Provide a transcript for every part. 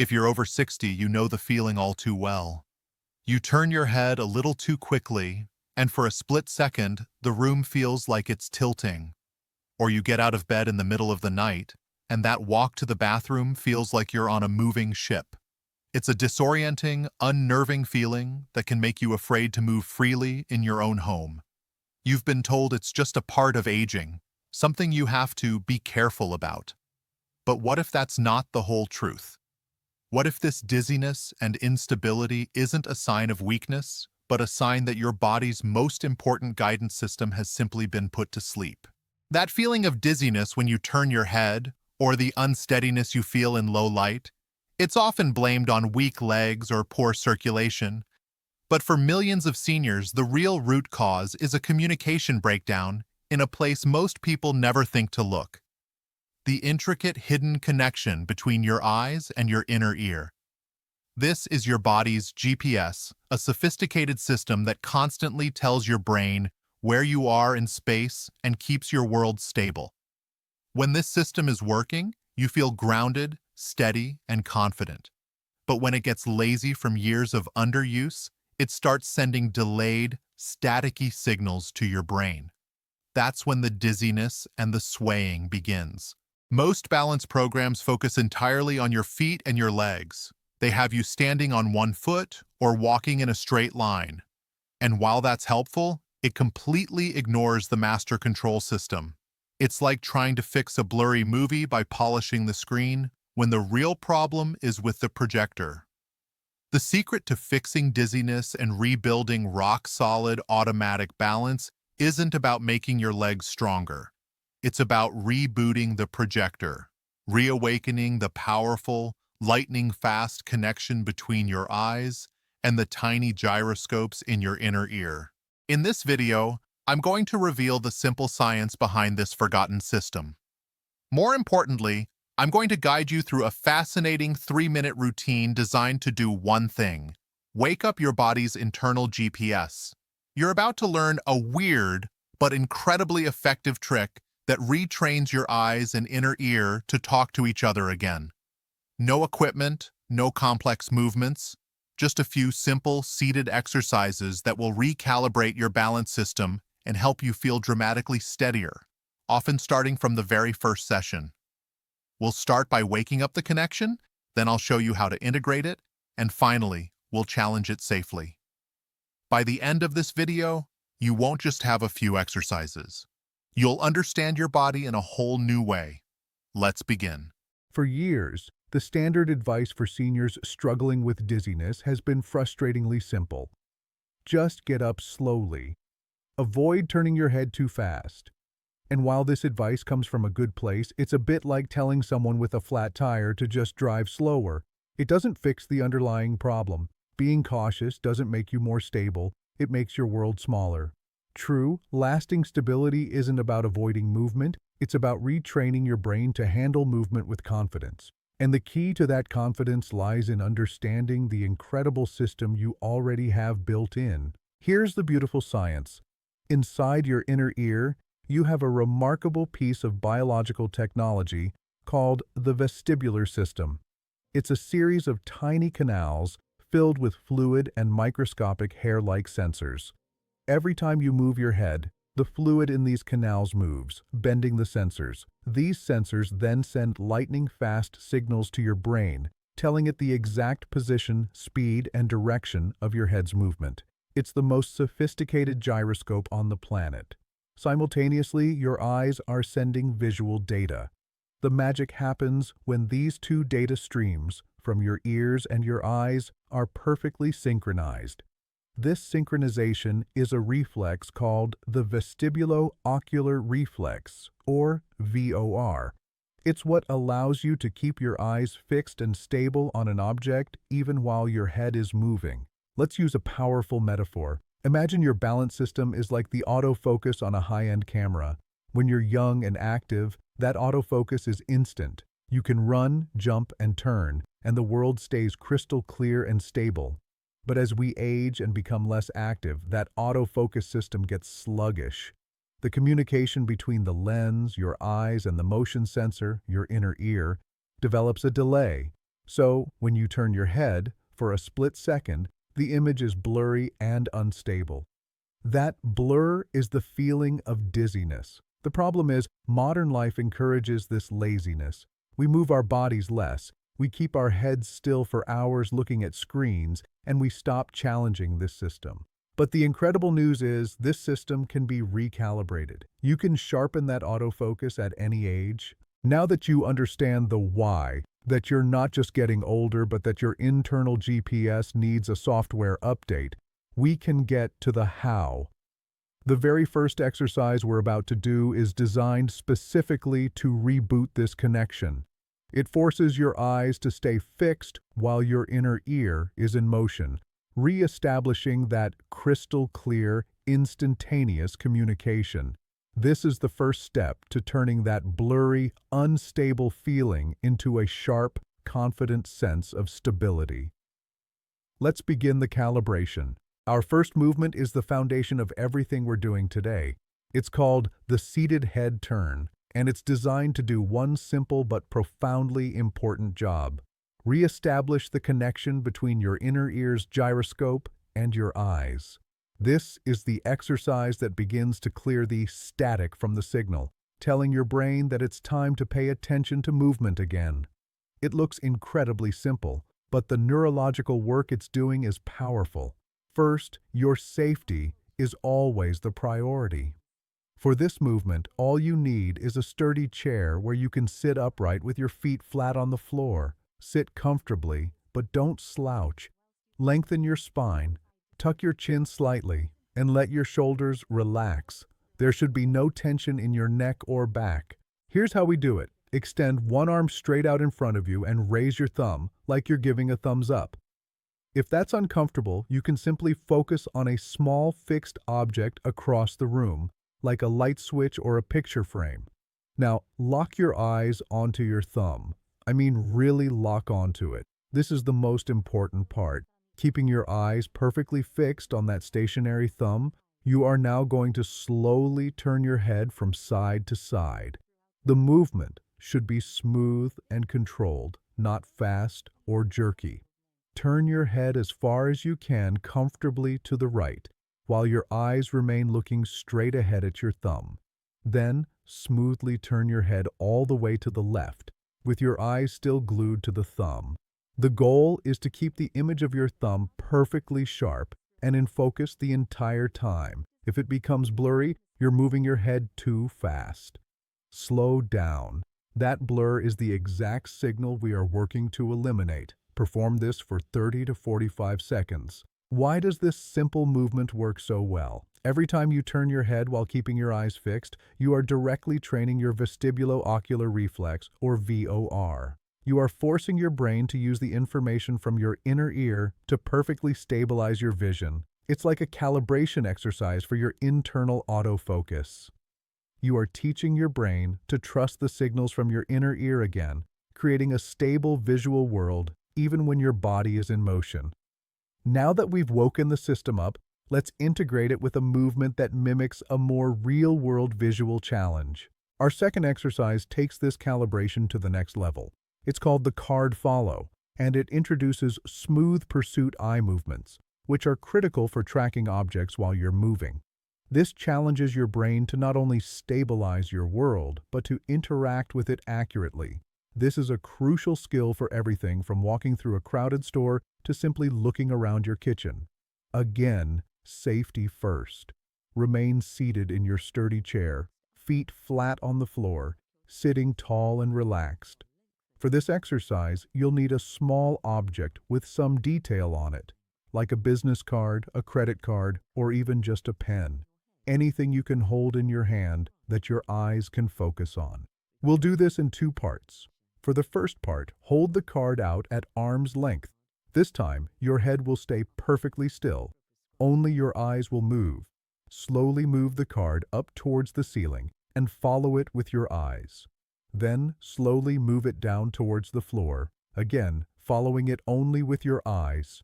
If you're over 60, you know the feeling all too well. You turn your head a little too quickly, and for a split second, the room feels like it's tilting. Or you get out of bed in the middle of the night, and that walk to the bathroom feels like you're on a moving ship. It's a disorienting, unnerving feeling that can make you afraid to move freely in your own home. You've been told it's just a part of aging, something you have to be careful about. But what if that's not the whole truth? What if this dizziness and instability isn't a sign of weakness, but a sign that your body's most important guidance system has simply been put to sleep? That feeling of dizziness when you turn your head, or the unsteadiness you feel in low light, it's often blamed on weak legs or poor circulation. But for millions of seniors, the real root cause is a communication breakdown in a place most people never think to look: the intricate hidden connection between your eyes and your inner ear. This is your body's GPS, a sophisticated system that constantly tells your brain where you are in space and keeps your world stable. When this system is working, you feel grounded, steady, and confident. But when it gets lazy from years of underuse, it starts sending delayed, staticky signals to your brain. That's when the dizziness and the swaying begins. Most balance programs focus entirely on your feet and your legs. They have you standing on one foot or walking in a straight line. And while that's helpful, it completely ignores the master control system. It's like trying to fix a blurry movie by polishing the screen, when the real problem is with the projector. The secret to fixing dizziness and rebuilding rock-solid automatic balance isn't about making your legs stronger. It's about rebooting the projector, reawakening the powerful, lightning-fast connection between your eyes and the tiny gyroscopes in your inner ear. In this video, I'm going to reveal the simple science behind this forgotten system. More importantly, I'm going to guide you through a fascinating 3-minute routine designed to do one thing: wake up your body's internal GPS. You're about to learn a weird but incredibly effective trick that retrains your eyes and inner ear to talk to each other again. No equipment, no complex movements, just a few simple, seated exercises that will recalibrate your balance system and help you feel dramatically steadier, often starting from the very first session. We'll start by waking up the connection, then I'll show you how to integrate it, and finally, we'll challenge it safely. By the end of this video, you won't just have a few exercises. You'll understand your body in a whole new way. Let's begin. For years, the standard advice for seniors struggling with dizziness has been frustratingly simple. Just get up slowly. Avoid turning your head too fast. And while this advice comes from a good place, it's a bit like telling someone with a flat tire to just drive slower. It doesn't fix the underlying problem. Being cautious doesn't make you more stable, it makes your world smaller. True, lasting stability isn't about avoiding movement, it's about retraining your brain to handle movement with confidence. And the key to that confidence lies in understanding the incredible system you already have built in. Here's the beautiful science. Inside your inner ear, you have a remarkable piece of biological technology called the vestibular system. It's a series of tiny canals filled with fluid and microscopic hair-like sensors. Every time you move your head, the fluid in these canals moves, bending the sensors. These sensors then send lightning-fast signals to your brain, telling it the exact position, speed, and direction of your head's movement. It's the most sophisticated gyroscope on the planet. Simultaneously, your eyes are sending visual data. The magic happens when these two data streams, from your ears and your eyes, are perfectly synchronized. This synchronization is a reflex called the vestibulo-ocular reflex, or VOR. It's what allows you to keep your eyes fixed and stable on an object even while your head is moving. Let's use a powerful metaphor. Imagine your balance system is like the autofocus on a high-end camera. When you're young and active, that autofocus is instant. You can run, jump, and turn, and the world stays crystal clear and stable. But as we age and become less active, that autofocus system gets sluggish. The communication between the lens, your eyes, and the motion sensor, your inner ear, develops a delay. So, when you turn your head, for a split second, the image is blurry and unstable. That blur is the feeling of dizziness. The problem is, modern life encourages this laziness. We move our bodies less, we keep our heads still for hours looking at screens, and we stop challenging this system. But the incredible news is, this system can be recalibrated. You can sharpen that autofocus at any age. Now that you understand the why, that you're not just getting older, but that your internal GPS needs a software update, we can get to the how. The very first exercise we're about to do is designed specifically to reboot this connection. It forces your eyes to stay fixed while your inner ear is in motion, re-establishing that crystal clear, instantaneous communication. This is the first step to turning that blurry, unstable feeling into a sharp, confident sense of stability. Let's begin the calibration. Our first movement is the foundation of everything we're doing today. It's called the seated head turn, and it's designed to do one simple but profoundly important job. Re-establish the connection between your inner ear's gyroscope and your eyes. This is the exercise that begins to clear the static from the signal, telling your brain that it's time to pay attention to movement again. It looks incredibly simple, but the neurological work it's doing is powerful. First, your safety is always the priority. For this movement, all you need is a sturdy chair where you can sit upright with your feet flat on the floor. Sit comfortably, but don't slouch. Lengthen your spine, tuck your chin slightly, and let your shoulders relax. There should be no tension in your neck or back. Here's how we do it. Extend one arm straight out in front of you and raise your thumb like you're giving a thumbs up. If that's uncomfortable, you can simply focus on a small fixed object across the room, like a light switch or a picture frame. Now, lock your eyes onto your thumb. I mean, really lock onto it. This is the most important part. Keeping your eyes perfectly fixed on that stationary thumb, you are now going to slowly turn your head from side to side. The movement should be smooth and controlled, not fast or jerky. Turn your head as far as you can comfortably to the right, while your eyes remain looking straight ahead at your thumb. Then, smoothly turn your head all the way to the left, with your eyes still glued to the thumb. The goal is to keep the image of your thumb perfectly sharp and in focus the entire time. If it becomes blurry, you're moving your head too fast. Slow down. That blur is the exact signal we are working to eliminate. Perform this for 30 to 45 seconds. Why does this simple movement work so well? Every time you turn your head while keeping your eyes fixed, you are directly training your vestibulo-ocular reflex, or VOR. You are forcing your brain to use the information from your inner ear to perfectly stabilize your vision. It's like a calibration exercise for your internal autofocus. You are teaching your brain to trust the signals from your inner ear again, creating a stable visual world even when your body is in motion. Now that we've woken the system up, let's integrate it with a movement that mimics a more real-world visual challenge. Our second exercise takes this calibration to the next level. It's called the card follow, and it introduces smooth pursuit eye movements, which are critical for tracking objects while you're moving. This challenges your brain to not only stabilize your world, but to interact with it accurately. This is a crucial skill for everything from walking through a crowded store to simply looking around your kitchen. Again, safety first. Remain seated in your sturdy chair, feet flat on the floor, sitting tall and relaxed. For this exercise, you'll need a small object with some detail on it, like a business card, a credit card, or even just a pen. Anything you can hold in your hand that your eyes can focus on. We'll do this in two parts. For the first part, hold the card out at arm's length. This time, your head will stay perfectly still. Only your eyes will move. Slowly move the card up towards the ceiling and follow it with your eyes. Then, slowly move it down towards the floor, again, following it only with your eyes.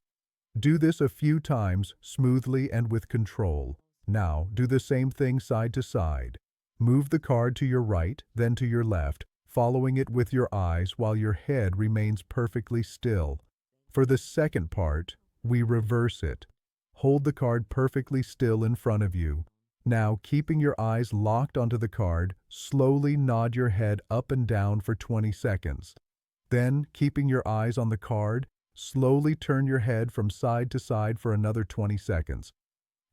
Do this a few times, smoothly and with control. Now, do the same thing side to side. Move the card to your right, then to your left, following it with your eyes while your head remains perfectly still. For the second part, we reverse it. Hold the card perfectly still in front of you. Now, keeping your eyes locked onto the card, slowly nod your head up and down for 20 seconds. Then, keeping your eyes on the card, slowly turn your head from side to side for another 20 seconds.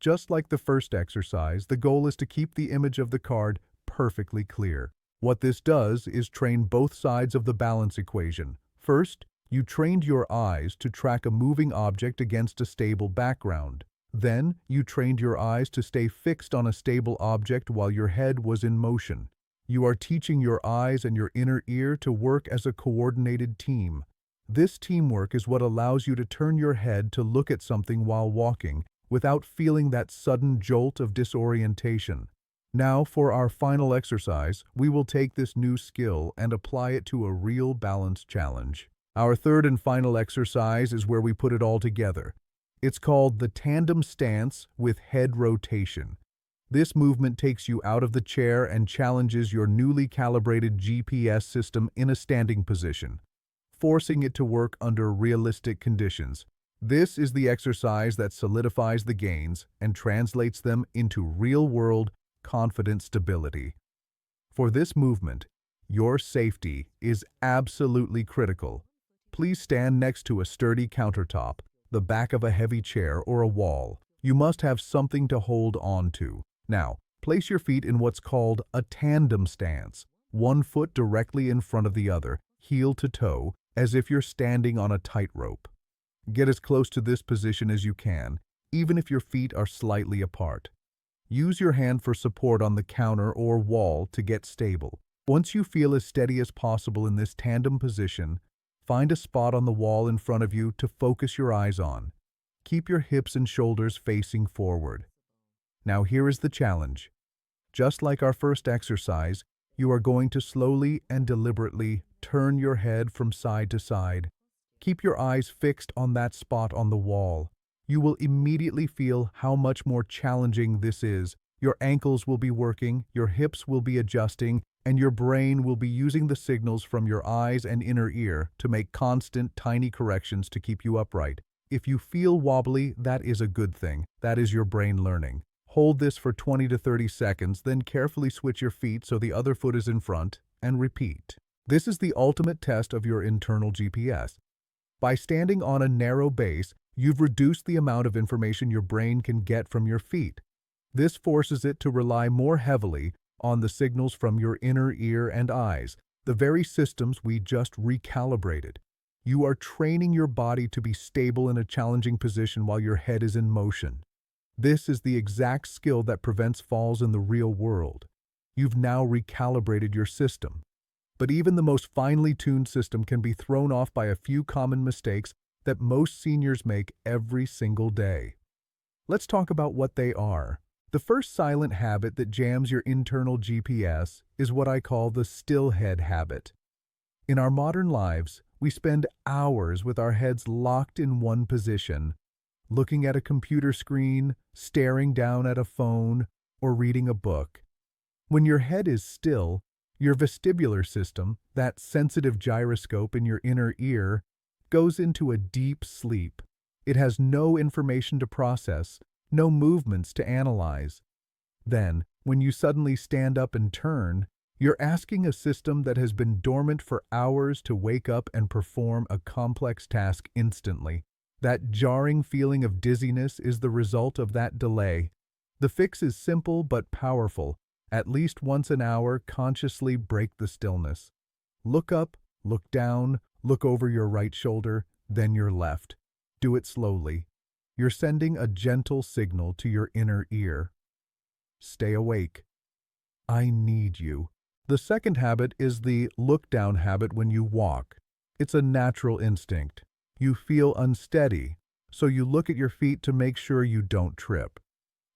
Just like the first exercise, the goal is to keep the image of the card perfectly clear. What this does is train both sides of the balance equation. First, you trained your eyes to track a moving object against a stable background. Then, you trained your eyes to stay fixed on a stable object while your head was in motion. You are teaching your eyes and your inner ear to work as a coordinated team. This teamwork is what allows you to turn your head to look at something while walking without feeling that sudden jolt of disorientation. Now, for our final exercise, we will take this new skill and apply it to a real balance challenge. Our third and final exercise is where we put it all together. It's called the Tandem stance with head rotation. This movement takes you out of the chair and challenges your newly calibrated GPS system in a standing position, forcing it to work under realistic conditions. This is the exercise that solidifies the gains and translates them into real-world, confident stability. For this movement, your safety is absolutely critical. Please stand next to a sturdy countertop, the back of a heavy chair, or a wall. You must have something to hold on to. Now, place your feet in what's called a tandem stance, one foot directly in front of the other, heel to toe, as if you're standing on a tightrope. Get as close to this position as you can, even if your feet are slightly apart. Use your hand for support on the counter or wall to get stable. Once you feel as steady as possible in this tandem position, find a spot on the wall in front of you to focus your eyes on. Keep your hips and shoulders facing forward. Now here is the challenge. Just like our first exercise, you are going to slowly and deliberately turn your head from side to side. Keep your eyes fixed on that spot on the wall. You will immediately feel how much more challenging this is. Your ankles will be working, your hips will be adjusting, and your brain will be using the signals from your eyes and inner ear to make constant, tiny corrections to keep you upright. If you feel wobbly, that is a good thing. That is your brain learning. Hold this for 20 to 30 seconds, then carefully switch your feet so the other foot is in front, and repeat. This is the ultimate test of your internal GPS. By standing on a narrow base, you've reduced the amount of information your brain can get from your feet. This forces it to rely more heavily on the signals from your inner ear and eyes, the very systems we just recalibrated. You are training your body to be stable in a challenging position while your head is in motion. This is the exact skill that prevents falls in the real world. You've now recalibrated your system. But even the most finely tuned system can be thrown off by a few common mistakes that most seniors make every single day. Let's talk about what they are. The first silent habit that jams your internal GPS is what I call the still head habit. In our modern lives, we spend hours with our heads locked in one position, looking at a computer screen, staring down at a phone, or reading a book. When your head is still, your vestibular system, that sensitive gyroscope in your inner ear, goes into a deep sleep. It has no information to process, no movements to analyze. Then, when you suddenly stand up and turn, you're asking a system that has been dormant for hours to wake up and perform a complex task instantly. That jarring feeling of dizziness is the result of that delay. The fix is simple but powerful. At least once an hour, consciously break the stillness. Look up, look down, look over your right shoulder, then your left. Do it slowly. You're sending a gentle signal to your inner ear. Stay awake. I need you. The second habit is the look-down habit when you walk. It's a natural instinct. You feel unsteady, so you look at your feet to make sure you don't trip.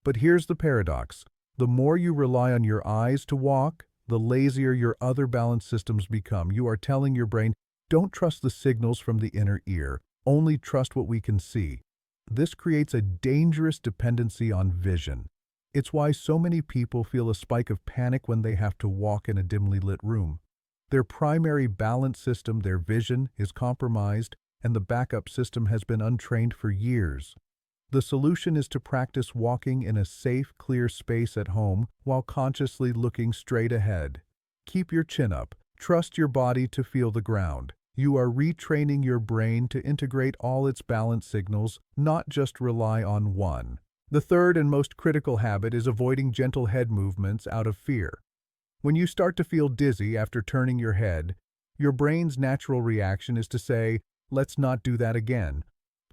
But here's the paradox. The more you rely on your eyes to walk, the lazier your other balance systems become. You are telling your brain, don't trust the signals from the inner ear, only trust what we can see. This creates a dangerous dependency on vision. It's why so many people feel a spike of panic when they have to walk in a dimly lit room. Their primary balance system, their vision, is compromised, and the backup system has been untrained for years. The solution is to practice walking in a safe, clear space at home while consciously looking straight ahead. Keep your chin up. Trust your body to feel the ground. You are retraining your brain to integrate all its balance signals, not just rely on one. The third and most critical habit is avoiding gentle head movements out of fear. When you start to feel dizzy after turning your head, your brain's natural reaction is to say, "Let's not do that again."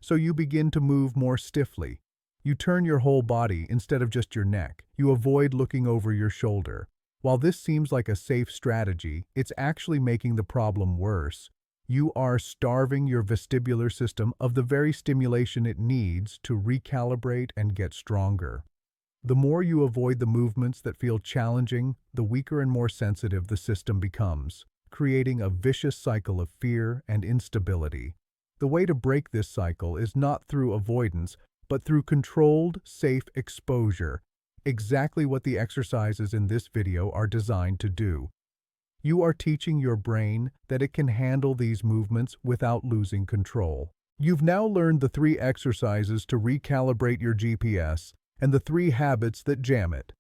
So you begin to move more stiffly. You turn your whole body instead of just your neck. You avoid looking over your shoulder. While this seems like a safe strategy, it's actually making the problem worse. You are starving your vestibular system of the very stimulation it needs to recalibrate and get stronger. The more you avoid the movements that feel challenging, the weaker and more sensitive the system becomes, creating a vicious cycle of fear and instability. The way to break this cycle is not through avoidance, but through controlled, safe exposure, exactly what the exercises in this video are designed to do. You are teaching your brain that it can handle these movements without losing control. You've now learned the 3 exercises to recalibrate your GPS and the 3 habits that jam it.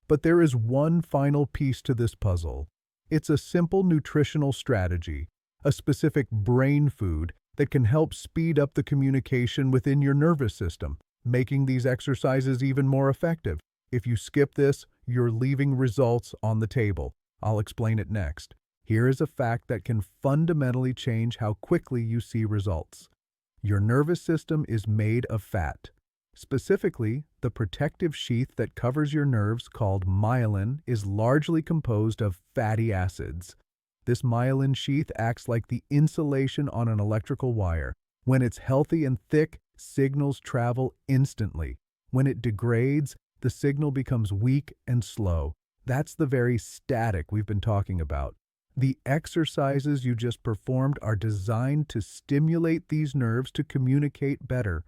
But there is one final piece to this puzzle. It's a simple nutritional strategy, a specific brain food that can help speed up the communication within your nervous system, making these exercises even more effective. If you skip this, you're leaving results on the table. I'll explain it next. Here is a fact that can fundamentally change how quickly you see results. Your nervous system is made of fat. Specifically, the protective sheath that covers your nerves, called myelin, is largely composed of fatty acids. This myelin sheath acts like the insulation on an electrical wire. When it's healthy and thick, signals travel instantly. When it degrades, the signal becomes weak and slow. That's the very static we've been talking about. The exercises you just performed are designed to stimulate these nerves to communicate better.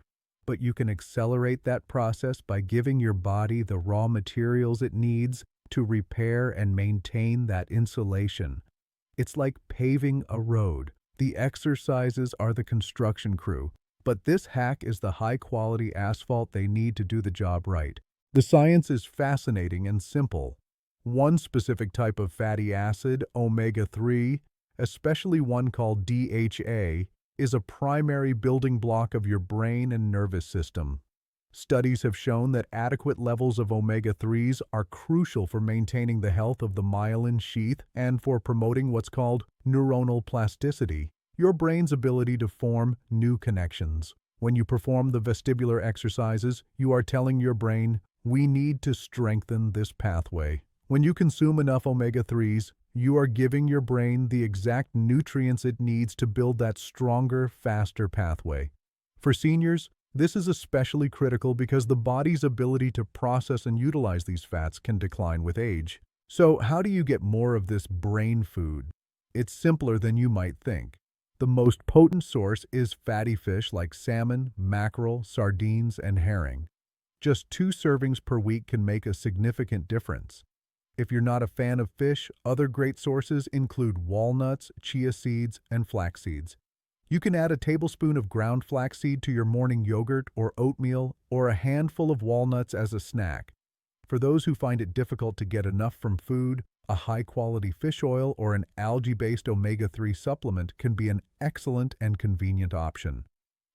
But you can accelerate that process by giving your body the raw materials it needs to repair and maintain that insulation. It's like paving a road. The exercises are the construction crew, but this hack is the high-quality asphalt they need to do the job right. The science is fascinating and simple. One specific type of fatty acid, omega-3, especially one called DHA, is a primary building block of your brain and nervous system. Studies have shown that adequate levels of omega-3s are crucial for maintaining the health of the myelin sheath and for promoting what's called neuronal plasticity, your brain's ability to form new connections. When you perform the vestibular exercises, you are telling your brain, "We need to strengthen this pathway." When you consume enough omega-3s, you are giving your brain the exact nutrients it needs to build that stronger, faster pathway. For seniors, this is especially critical because the body's ability to process and utilize these fats can decline with age. So, how do you get more of this brain food? It's simpler than you might think. The most potent source is fatty fish like salmon, mackerel, sardines, and herring. Just 2 servings per week can make a significant difference. If you're not a fan of fish, other great sources include walnuts, chia seeds, and flax seeds. You can add a tablespoon of ground flaxseed to your morning yogurt or oatmeal, or a handful of walnuts as a snack. For those who find it difficult to get enough from food, a high-quality fish oil or an algae-based omega-3 supplement can be an excellent and convenient option.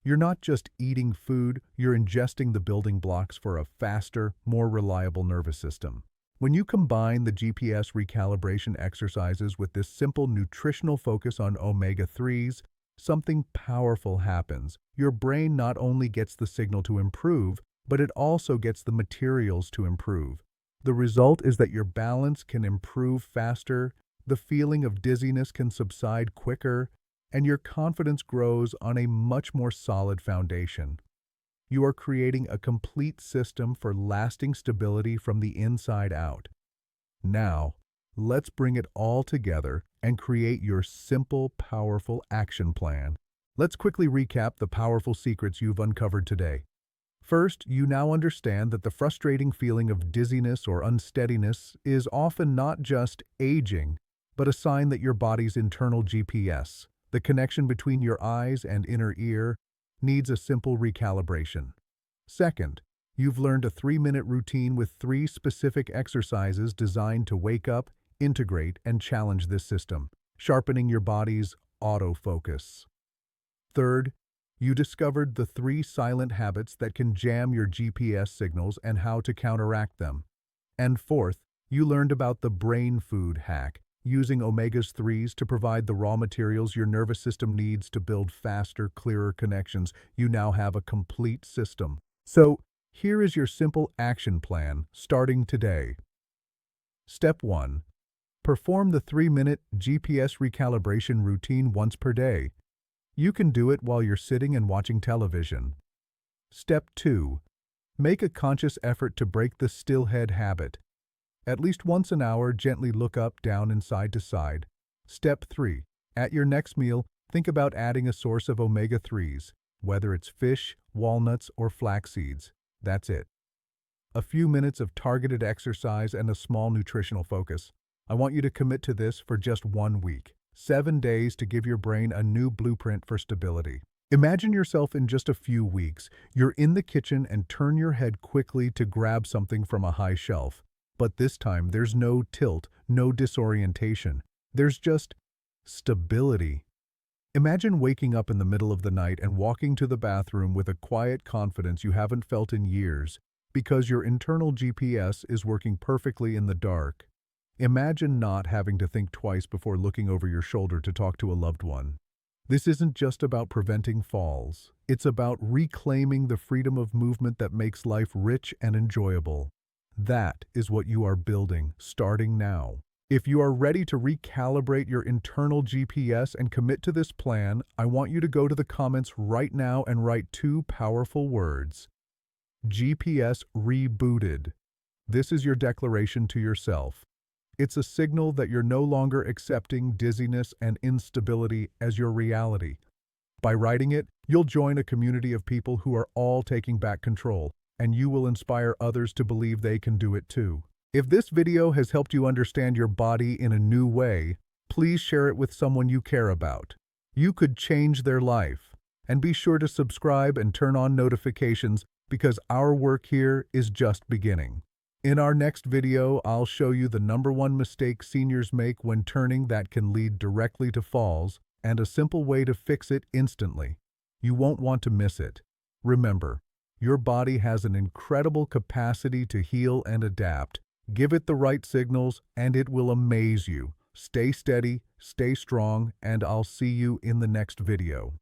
You're not just eating food, you're ingesting the building blocks for a faster, more reliable nervous system. When you combine the GPS recalibration exercises with this simple nutritional focus on omega-3s, something powerful happens. Your brain not only gets the signal to improve, but it also gets the materials to improve. The result is that your balance can improve faster, the feeling of dizziness can subside quicker, and your confidence grows on a much more solid foundation. You are creating a complete system for lasting stability from the inside out. Now, let's bring it all together and create your simple, powerful action plan. Let's quickly recap the powerful secrets you've uncovered today. First, you now understand that the frustrating feeling of dizziness or unsteadiness is often not just aging, but a sign that your body's internal GPS, the connection between your eyes and inner ear, needs a simple recalibration. Second, you've learned a 3-minute routine with 3 specific exercises designed to wake up, integrate, and challenge this system, sharpening your body's autofocus. Third, you discovered the 3 silent habits that can jam your GPS signals and how to counteract them. And fourth, you learned about the brain food hack, using omega-3s to provide the raw materials your nervous system needs to build faster, clearer connections. You now have a complete system. So, here is your simple action plan, starting today. Step 1. Perform the 3-minute GPS recalibration routine once per day. You can do it while you're sitting and watching television. Step 2. Make a conscious effort to break the still head habit. At least once an hour, gently look up, down, and side to side. Step 3. At your next meal, think about adding a source of omega-3s, whether it's fish, walnuts, or flax seeds. That's it. A few minutes of targeted exercise and a small nutritional focus. I want you to commit to this for just 1 week. 7 days to give your brain a new blueprint for stability. Imagine yourself in just a few weeks. You're in the kitchen and turn your head quickly to grab something from a high shelf. But this time, there's no tilt, no disorientation. There's just stability. Imagine waking up in the middle of the night and walking to the bathroom with a quiet confidence you haven't felt in years, because your internal GPS is working perfectly in the dark. Imagine not having to think twice before looking over your shoulder to talk to a loved one. This isn't just about preventing falls. It's about reclaiming the freedom of movement that makes life rich and enjoyable. That is what you are building, starting now. If you are ready to recalibrate your internal GPS and commit to this plan, I want you to go to the comments right now and write 2 powerful words. GPS rebooted. This is your declaration to yourself. It's a signal that you're no longer accepting dizziness and instability as your reality. By writing it, you'll join a community of people who are all taking back control, and you will inspire others to believe they can do it too. If this video has helped you understand your body in a new way, please share it with someone you care about. You could change their life. And be sure to subscribe and turn on notifications, because our work here is just beginning. In our next video, I'll show you the #1 mistake seniors make when turning that can lead directly to falls, and a simple way to fix it instantly. You won't want to miss it. Remember, your body has an incredible capacity to heal and adapt. Give it the right signals, and it will amaze you. Stay steady, stay strong, and I'll see you in the next video.